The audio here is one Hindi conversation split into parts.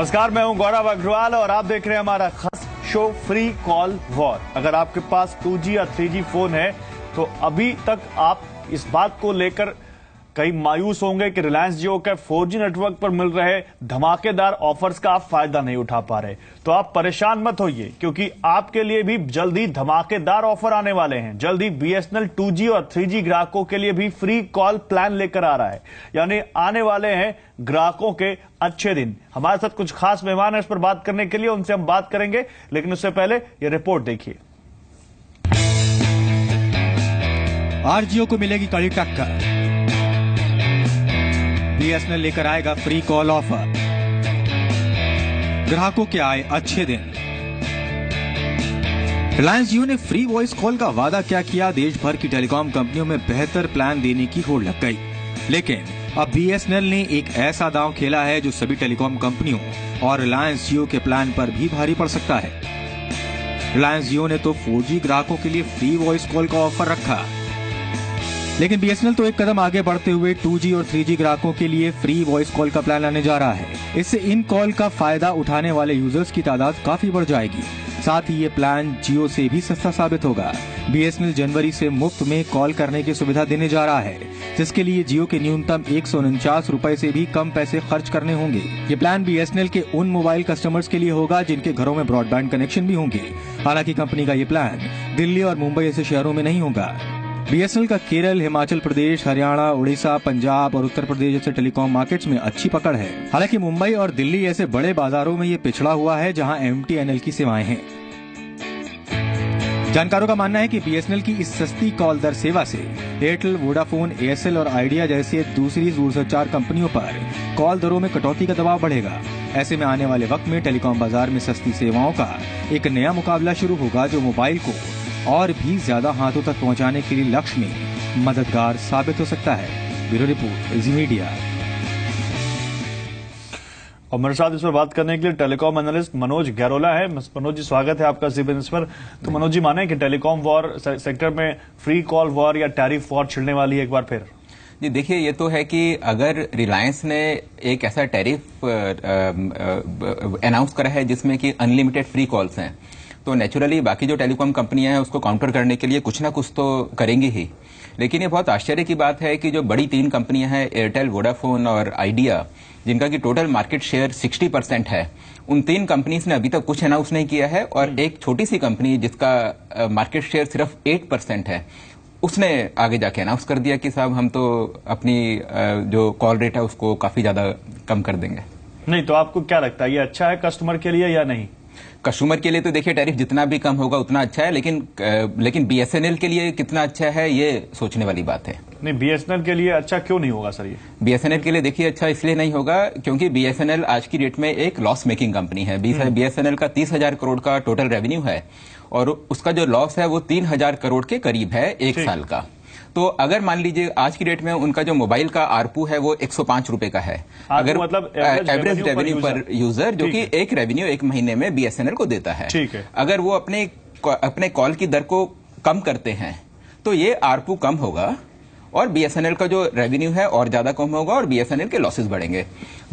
नमस्कार, मैं हूं गौरव अग्रवाल और आप देख रहे हैं हमारा खास शो फ्री कॉल वॉर। अगर आपके पास 2G या 3G फोन है तो अभी तक आप इस बात को लेकर कहीं मायूस होंगे कि रिलायंस जियो के 4G नेटवर्क पर मिल रहे धमाकेदार ऑफर्स का आप फायदा नहीं उठा पा रहे। तो आप परेशान मत होइए, क्योंकि आपके लिए भी जल्दी धमाकेदार ऑफर आने वाले हैं। जल्दी BSNL 2G और 3G ग्राहकों के लिए भी फ्री कॉल प्लान लेकर आ रहा है, यानी आने वाले हैं ग्राहकों के अच्छे दिन। हमारे साथ कुछ खास मेहमान हैं इस पर बात करने के लिए, उनसे हम बात करेंगे, लेकिन उससे पहले ये रिपोर्ट देखिए। आज जियो को मिलेगी कड़ी टक्कर, BSNL लेकर आएगा फ्री कॉल ऑफर, ग्राहकों के आए अच्छे दिन। रिलायंस जियो ने फ्री वॉइस कॉल का वादा क्या किया, देश भर की टेलीकॉम कंपनियों में बेहतर प्लान देने की होड़ लग गई। लेकिन अब BSNL ने एक ऐसा दांव खेला है जो सभी टेलीकॉम कंपनियों और रिलायंस जियो के प्लान पर भी भारी पड़ सकता है। रिलायंस जियो ने तो 4G ग्राहकों के लिए फ्री वॉइस कॉल का ऑफर रखा, लेकिन BSNL तो एक कदम आगे बढ़ते हुए 2G और 3G ग्राहकों के लिए फ्री वॉइस कॉल का प्लान लाने जा रहा है। इससे इन कॉल का फायदा उठाने वाले यूजर्स की तादाद काफी बढ़ जाएगी। साथ ही ये प्लान जियो से भी सस्ता साबित होगा। BSNL जनवरी से मुफ्त में कॉल करने की सुविधा देने जा रहा है, जिसके लिए जियो के न्यूनतम 149 रुपए से भी कम पैसे खर्च करने होंगे। ये प्लान BSNL के उन मोबाइल कस्टमर्स के लिए होगा जिनके घरों में ब्रॉडबैंड कनेक्शन भी होंगे। हालांकि कंपनी का ये प्लान दिल्ली और मुंबई जैसे शहरों में नहीं होगा। BSNL का केरल, हिमाचल प्रदेश, हरियाणा, उड़ीसा, पंजाब और उत्तर प्रदेश जैसे टेलीकॉम मार्केट्स में अच्छी पकड़ है। हालांकि मुंबई और दिल्ली ऐसे बड़े बाजारों में ये पिछड़ा हुआ है जहां MTNL की सेवाएं हैं। जानकारों का मानना है कि BSNL की इस सस्ती कॉल दर सेवा से एयरटेल, वोडाफोन, एयरसेल और आइडिया जैसे दूसरी दूरसंचार कंपनियों पर कॉल दरों में कटौती का दबाव बढ़ेगा। ऐसे में आने वाले वक्त में टेलीकॉम बाजार में सस्ती सेवाओं का एक नया मुकाबला शुरू होगा, जो मोबाइल को और भी ज्यादा हाथों तक पहुंचाने के लिए लक्ष्य में मददगार साबित हो सकता है। ब्यूरो रिपोर्ट, जी मीडिया। और मेरे साथ इस पर बात करने के लिए टेलीकॉम एनालिस्ट मनोज गैरोला है। मनोज जी, स्वागत है आपका जी बिजनेस पर। तो मनोज जी, माने कि टेलीकॉम वॉर सेक्टर में फ्री कॉल वॉर या टैरिफ वॉर छिड़ने वाली है एक बार फिर? जी देखिए, ये तो है कि अगर रिलायंस ने एक ऐसा टैरिफ अनाउंस करा है जिसमें कि अनलिमिटेड फ्री कॉल्स हैं, तो नेचुरली बाकी जो टेलीकॉम कंपनियां हैं उसको काउंटर करने के लिए कुछ ना कुछ तो करेंगी ही। लेकिन ये बहुत आश्चर्य की बात है कि जो बड़ी 3 कंपनियां हैं, एयरटेल, वोडाफोन और आइडिया, जिनका की टोटल मार्केट शेयर 60% है, उन 3 कंपनीज ने अभी तक कुछ अनाउंस नहीं किया है। और एक छोटी सी कंपनी जिसका मार्केट शेयर सिर्फ 8% है, उसने आगे जाके अनाउंस कर दिया कि साहब हम तो अपनी जो कॉल रेट है उसको काफी ज्यादा कम कर देंगे। नहीं तो आपको क्या लगता है, ये अच्छा है कस्टमर के लिए या नहीं? कस्टमर के लिए तो देखिए टैरिफ जितना भी कम होगा उतना अच्छा है, लेकिन BSNL के लिए कितना अच्छा है ये सोचने वाली बात है। नहीं, BSNL के लिए अच्छा क्यों नहीं होगा सर? ये BSNL के लिए देखिए अच्छा इसलिए नहीं होगा क्योंकि BSNL आज की डेट में एक लॉस मेकिंग कंपनी है। BSNL का 30,000 करोड़ का टोटल रेवेन्यू है और उसका जो लॉस है वो 3,000 करोड़ के करीब है एक साल का। तो अगर मान लीजिए आज की डेट में उनका जो मोबाइल का आरपू है वो 105 रुपए का है, अगर मतलब एवरेज रेवेन्यू पर यूजर, जो कि एक रेवेन्यू एक महीने में BSNL को देता है। अगर वो अपने कॉल की दर को कम करते हैं तो ये आरपू कम होगा और BSNL का जो रेवेन्यू है और ज्यादा कम होगा और BSNL के लॉसेस बढ़ेंगे।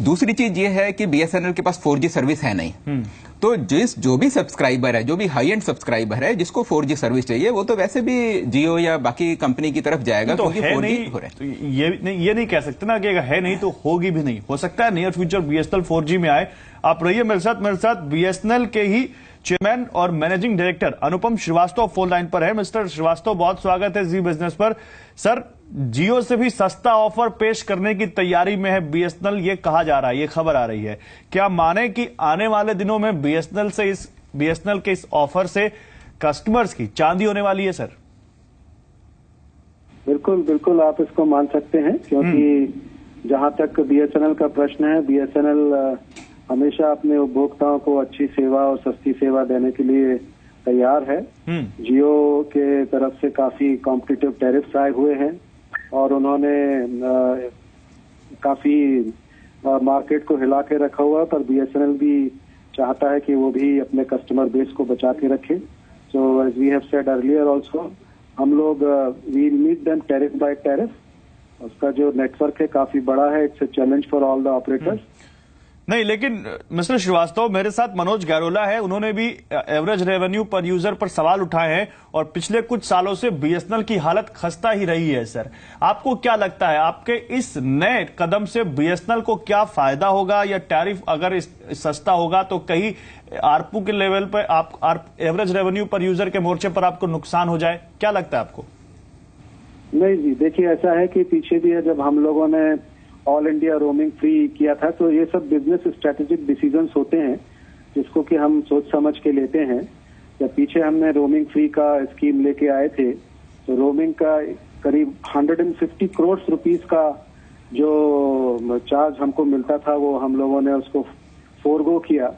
दूसरी चीज ये है कि BSNL के पास 4G सर्विस है नहीं, तो जो भी सब्सक्राइबर है, जो भी हाई एंड सब्सक्राइबर है जिसको 4G सर्विस चाहिए, वो तो वैसे भी जियो या बाकी कंपनी की तरफ जाएगा, तो क्योंकि 4G हो रहा है। तो ये नहीं कह सकते ना कि अगर है नहीं तो होगी भी नहीं। हो सकता है नियर फ्यूचर BSNL 4G में आए। आप रहिए मेरे साथ BSNL के ही चेयरमैन और मैनेजिंग डायरेक्टर अनुपम श्रीवास्तव फोन लाइन पर है। मिस्टर श्रीवास्तव, बहुत स्वागत है जी बिजनेस पर। सर, जियो से भी सस्ता ऑफर पेश करने की तैयारी में है BSNL, ये कहा जा रहा है, ये खबर आ रही है। क्या माने कि आने वाले दिनों में BSNL के इस ऑफर से कस्टमर्स की चांदी होने वाली है? सर बिल्कुल आप इसको मान सकते हैं, क्योंकि जहां तक BSNL का प्रश्न है, BSNL हमेशा अपने उपभोक्ताओं को अच्छी सेवा और सस्ती सेवा देने के लिए तैयार है। जियो के तरफ से काफी कॉम्पिटिटिव टैरिफ्स आए हुए हैं और उन्होंने काफी मार्केट को हिला के रखा हुआ, पर BSNL भी चाहता है कि वो भी अपने कस्टमर बेस को बचा के रखे। So as we have said earlier also, हम लोग we meet them tariff by tariff. उसका जो नेटवर्क है काफी बड़ा है, it's a challenge for all the operators. नहीं, लेकिन मिस्टर श्रीवास्तव, मेरे साथ मनोज गैरोला है, उन्होंने भी एवरेज रेवेन्यू पर यूजर पर सवाल उठाए हैं और पिछले कुछ सालों से बीएसएनएल की हालत खस्ता ही रही है। सर, आपको क्या लगता है, आपके इस नए कदम से बीएसएनएल को क्या फायदा होगा, या टैरिफ अगर सस्ता होगा तो कहीं आरपू के लेवल पर आप एवरेज रेवेन्यू पर यूजर के मोर्चे पर आपको नुकसान हो जाए? क्या लगता है आपको? नहीं जी, देखिए ऐसा है कि पीछे भी है, जब हम लोगों ने ऑल इंडिया रोमिंग फ्री किया था तो ये सब बिजनेस स्ट्रेटेजिक डिसीजंस होते हैं जिसको कि हम सोच समझ के लेते हैं। जब पीछे हमने रोमिंग फ्री का स्कीम लेके आए थे तो रोमिंग का करीब 150 करोड़ रुपीस का जो चार्ज हमको मिलता था वो हम लोगों ने उसको फोरगो किया,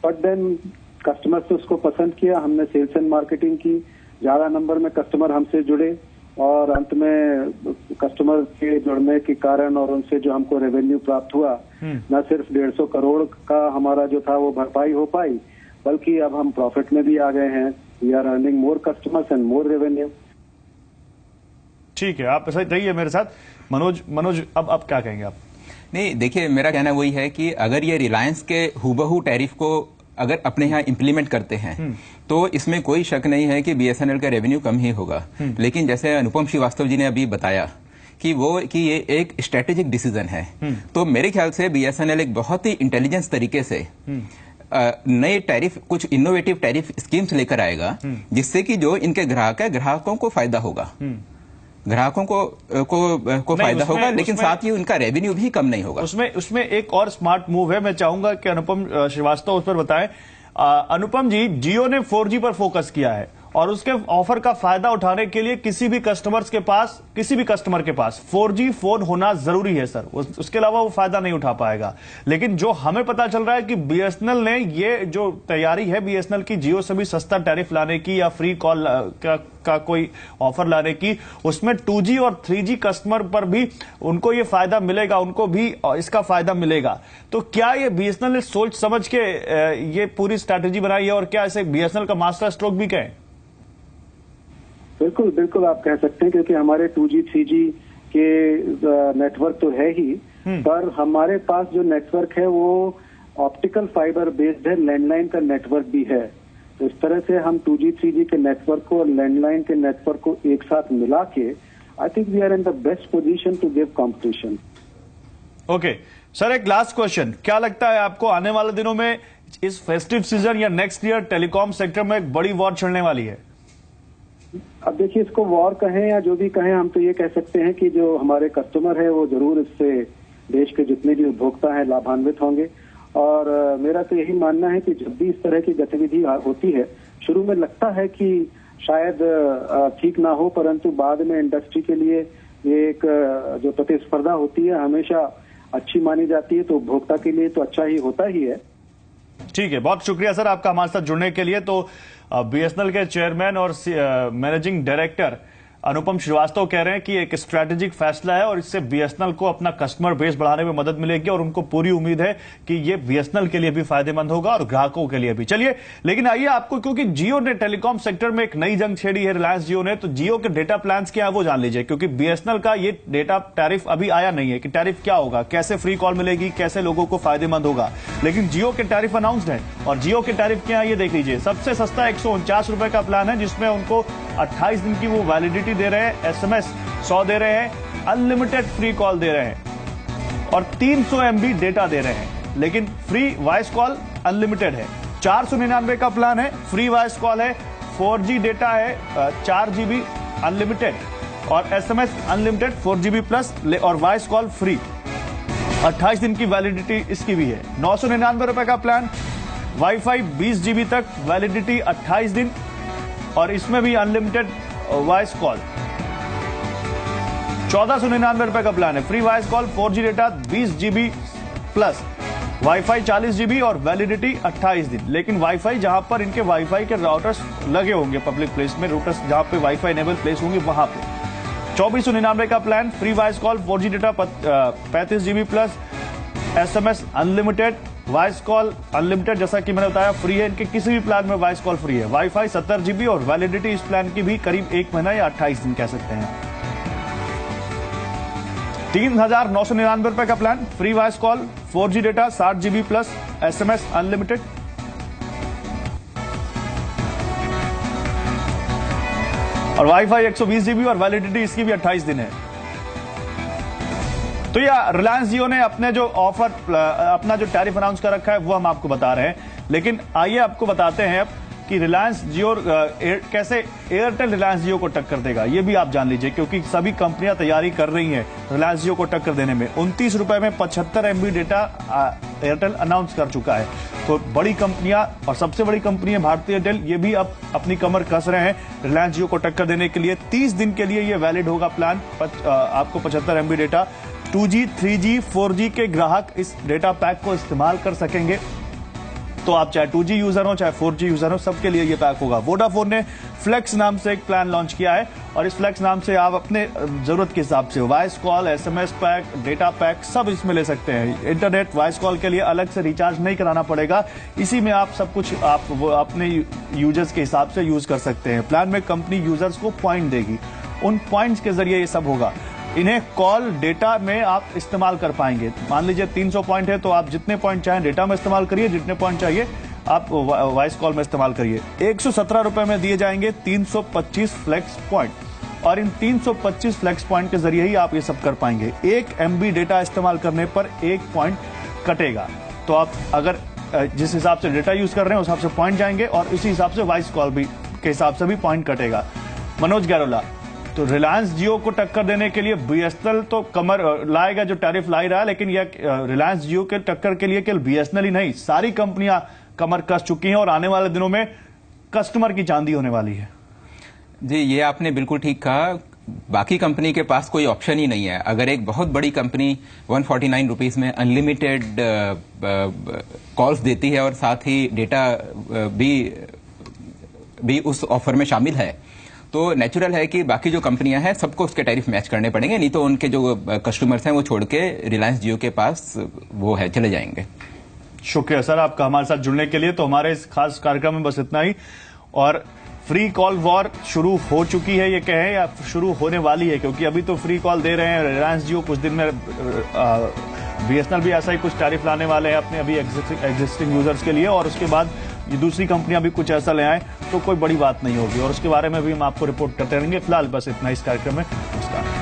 बट देन कस्टमर्स ने उसको पसंद किया। हमने सेल्स एंड मार्केटिंग की, ज्यादा नंबर में कस्टमर हमसे जुड़े और अंत में कस्टमर के जुड़ने के कारण और उनसे जो हमको रेवेन्यू प्राप्त हुआ, न सिर्फ 150 करोड़ का हमारा जो था वो भरपाई हो पाई, बल्कि अब हम प्रॉफिट में भी आ गए हैं। We are earning more customers and more revenue. ठीक है, आप ऐसा ही रहिए मेरे साथ। मनोज अब क्या कहेंगे आप? नहीं, देखिए, मेरा कहना वही है कि अगर ये रिलायंस के हुबहू टैरिफ को अगर अपने यहाँ इम्प्लीमेंट करते हैं तो इसमें कोई शक नहीं है कि बीएसएनएल का रेवेन्यू कम ही होगा। लेकिन जैसे अनुपम श्रीवास्तव जी ने अभी बताया कि ये एक स्ट्रेटेजिक डिसीजन है, तो मेरे ख्याल से बीएसएनएल एक बहुत ही इंटेलिजेंस तरीके से नए टैरिफ, कुछ इनोवेटिव टैरिफ स्कीम्स लेकर आएगा जिससे कि जो इनके ग्राहक है, ग्राहकों को फायदा होगा, ग्राहकों को फायदा होगा, लेकिन साथ ही उनका रेवेन्यू भी कम नहीं होगा। उसमें एक और स्मार्ट मूव है, मैं चाहूंगा कि अनुपम श्रीवास्तव उस पर बताएं। अनुपम जी, जियो ने 4G पर फोकस किया है और उसके ऑफर का फायदा उठाने के लिए किसी भी कस्टमर के पास 4G फोन होना जरूरी है सर, उसके अलावा वो फायदा नहीं उठा पाएगा। लेकिन जो हमें पता चल रहा है कि बीएसएनएल ने ये जो तैयारी है बीएसएनएल की जियो से भी सस्ता टैरिफ लाने की या फ्री कॉल का कोई ऑफर लाने की, उसमें 2G और 3G कस्टमर पर भी उनको ये फायदा मिलेगा, उनको भी इसका फायदा मिलेगा। तो क्या ये बीएसएनएल ने सोच समझ के ये पूरी स्ट्रैटेजी बनाई है और क्या इसे बीएसएनएल का मास्टर स्ट्रोक भी कहें? बिल्कुल बिल्कुल आप कह सकते हैं, क्योंकि हमारे 2G 3G के नेटवर्क तो है ही, पर हमारे पास जो नेटवर्क है वो ऑप्टिकल फाइबर बेस्ड है, लैंडलाइन का नेटवर्क भी है। तो इस तरह से हम 2G 3G के नेटवर्क को और लैंडलाइन के नेटवर्क को एक साथ मिला के I think we are in the best position to give competition. Okay sir, एक लास्ट क्वेश्चन, क्या लगता है आपको आने वाले दिनों में इस फेस्टिव सीजन या नेक्स्ट ईयर टेलीकॉम सेक्टर में एक बड़ी वॉर चलने वाली है? अब देखिए, इसको वॉर कहें या जो भी कहें, हम तो ये कह सकते हैं कि जो हमारे कस्टमर है वो जरूर इससे देश के जितने भी उपभोक्ता हैं लाभान्वित होंगे। और मेरा तो यही मानना है कि जब भी इस तरह की गतिविधि होती है, शुरू में लगता है कि शायद ठीक ना हो, परंतु बाद में इंडस्ट्री के लिए ये एक जो प्रतिस्पर्धा होती है हमेशा अच्छी मानी जाती है, तो उपभोक्ता के लिए तो अच्छा ही होता ही है। ठीक है, बहुत शुक्रिया सर आपका हमारे साथ जुड़ने के लिए। तो बीएसएनएल के चेयरमैन और मैनेजिंग डायरेक्टर अनुपम श्रीवास्तव कह रहे हैं कि एक स्ट्रैटेजिक फैसला है और इससे बीएसएनएल को अपना कस्टमर बेस बढ़ाने में मदद मिलेगी और उनको पूरी उम्मीद है कि ये बीएसएनएल के लिए भी फायदेमंद होगा और ग्राहकों के लिए भी। चलिए, लेकिन आइए आपको, क्योंकि जियो ने टेलीकॉम सेक्टर में एक नई जंग छेड़ी है रिलायंस जियो ने, तो जियो के डेटा प्लान्स क्या है वो जान लीजिए, क्योंकि बीएसएनएल का ये डेटा टैरिफ अभी आया नहीं है कि टैरिफ क्या होगा, कैसे फ्री कॉल मिलेगी, कैसे लोगों को फायदेमंद होगा। लेकिन जियो के टैरिफ अनाउंस्ड है और जियो के टैरिफ क्या है ये देख लीजिए। सबसे सस्ता 149 रुपए का प्लान है जिसमें उनको 28 दिन की वो वैलिडिटी दे रहे हैं, SMS 100 दे रहे हैं, अनलिमिटेड फ्री कॉल दे रहे हैं और 300 MB डेटा दे रहे हैं। लेकिन फ्री वॉइस कॉल अनलिमिटेड है। 499 का प्लान है, फ्री वॉइस कॉल है, 4G डेटा है, 4 GB अनलिमिटेड और SMS अनलिमिटेड 4 GB प्लस और वॉइस कॉल फ्री। 28 दिन की वैलिडिटी इसकी भी है। 999 रुपए का प्लान, वाईफाई 20 GB तक, वैलिडिटी 28 दिन और इसमें भी अनलिमिटेड वॉइस कॉल। 1499 रुपए का प्लान है, free voice call, 4G data, 20 GB plus, wifi 40 GB और वैलिडिटी 28 दिन। लेकिन वाईफाई जहां पर इनके वाईफाई के राउटर्स लगे होंगे पब्लिक प्लेस में, रूटर्स जहां पे वाईफाई इनेबल प्लेस होंगे वहां पे 2499 का plan, free voice call, 4G data 35 GB plus, SMS unlimited, voice call unlimited जैसा कि मैंने बताया फ्री है। इनके किसी भी प्लान में वॉइस कॉल फ्री है। वाईफाई 70 GB और वैलिडिटी इस प्लान की भी करीब 1 महीना या 28 दिन कह सकते हैं। ₹3,999 का plan, free voice call, 4G data, 60 GB plus SMS unlimited. और वाईफाई 120 GB और वैलिडिटी इसकी भी 28 दिन है। तो यह रिलायंस जियो ने अपने जो ऑफर, अपना जो टैरिफ अनाउंस कर रखा है वो हम आपको बता रहे हैं। लेकिन आइए आपको बताते हैं अब कि रिलायंस जियो कैसे एयरटेल रिलायंस जियो को टक्कर देगा, ये भी आप जान लीजिए, क्योंकि सभी कंपनियां तैयारी कर रही हैं रिलायंस जियो को टक्कर देने में। 29 रुपए में 75 MB डेटा एयरटेल अनाउंस कर चुका है। तो बड़ी कंपनियां और सबसे बड़ी कंपनी है भारतीय एयरटेल, ये भी अब अपनी कमर कस रहे हैं रिलायंस जियो को टक्कर देने के लिए। 30 दिन के लिए ये वैलिड होगा प्लान। आपको 75 MB data 2G, 3G, 4G के ग्राहक इस डेटा पैक को इस्तेमाल कर सकेंगे। तो आप चाहे 2G यूजर हो चाहे 4G यूजर हो, सबके लिए ये पैक होगा। वोडाफोन ने फ्लेक्स नाम से एक प्लान लॉन्च किया है और इस फ्लेक्स नाम से आप अपने जरूरत के हिसाब से voice call, SMS pack, data pack सब इसमें ले सकते हैं। इंटरनेट वॉइस कॉल के लिए अलग से रिचार्ज नहीं कराना पड़ेगा, इसी में आप सब कुछ आप वो अपने यूजर्स के हिसाब से यूज कर सकते हैं। प्लान में कंपनी यूजर्स को पॉइंट देगी, उन पॉइंट्स के जरिए ये सब होगा। इन्हें कॉल डेटा में आप इस्तेमाल कर पाएंगे। मान लीजिए 300 पॉइंट है तो आप जितने पॉइंट चाहें डेटा में इस्तेमाल करिए, जितने पॉइंट चाहिए आप वॉइस कॉल में इस्तेमाल करिए। 117 रुपए में दिए जाएंगे 325 फ्लेक्स पॉइंट और इन 325 फ्लेक्स पॉइंट के जरिए ही आप ये सब कर पाएंगे। 1 MB डेटा इस्तेमाल करने पर 1 पॉइंट कटेगा। तो आप अगर जिस हिसाब से डेटा यूज कर रहे हैं उस हिसाब से पॉइंट जाएंगे और इसी हिसाब से वॉइस कॉल भी के हिसाब से भी पॉइंट कटेगा। मनोज गैरोला, तो रिलायंस जियो को टक्कर देने के लिए BSNL तो कमर लाएगा, जो टैरिफ ला ही रहा है, लेकिन यह रिलायंस जियो के टक्कर के लिए केवल BSNL ही नहीं, सारी कंपनियां कमर कस चुकी हैं और आने वाले दिनों में कस्टमर की चांदी होने वाली है। जी, ये आपने बिल्कुल ठीक कहा। बाकी कंपनी के पास कोई ऑप्शन ही नहीं है। अगर एक बहुत बड़ी कंपनी 149 रुपीज में अनलिमिटेड कॉल्स देती है और साथ ही डेटा भी उस ऑफर में शामिल है, तो नेचुरल है कि बाकी जो कंपनियां हैं सबको उसके टैरिफ मैच करने पड़ेंगे, नहीं तो उनके जो कस्टमर्स हैं वो छोड़ के रिलायंस जियो के पास वो है चले जाएंगे। शुक्रिया सर आपका हमारे साथ जुड़ने के लिए। तो हमारे इस खास कार्यक्रम में बस इतना ही। और फ्री कॉल वॉर शुरू हो चुकी है ये कहें या शुरू होने वाली है, क्योंकि अभी तो फ्री कॉल दे रहे हैं रिलायंस जियो, कुछ दिन में BSNL भी ऐसा ही कुछ टैरिफ लाने वाले हैं अपने अभी एग्जिस्टिंग यूजर्स के लिए, और उसके बाद ये दूसरी कंपनियां भी कुछ ऐसा ले आए तो कोई बड़ी बात नहीं होगी और उसके बारे में भी हम आपको रिपोर्ट करते रहेंगे। फिलहाल बस इतना इस कार्यक्रम में। नमस्कार।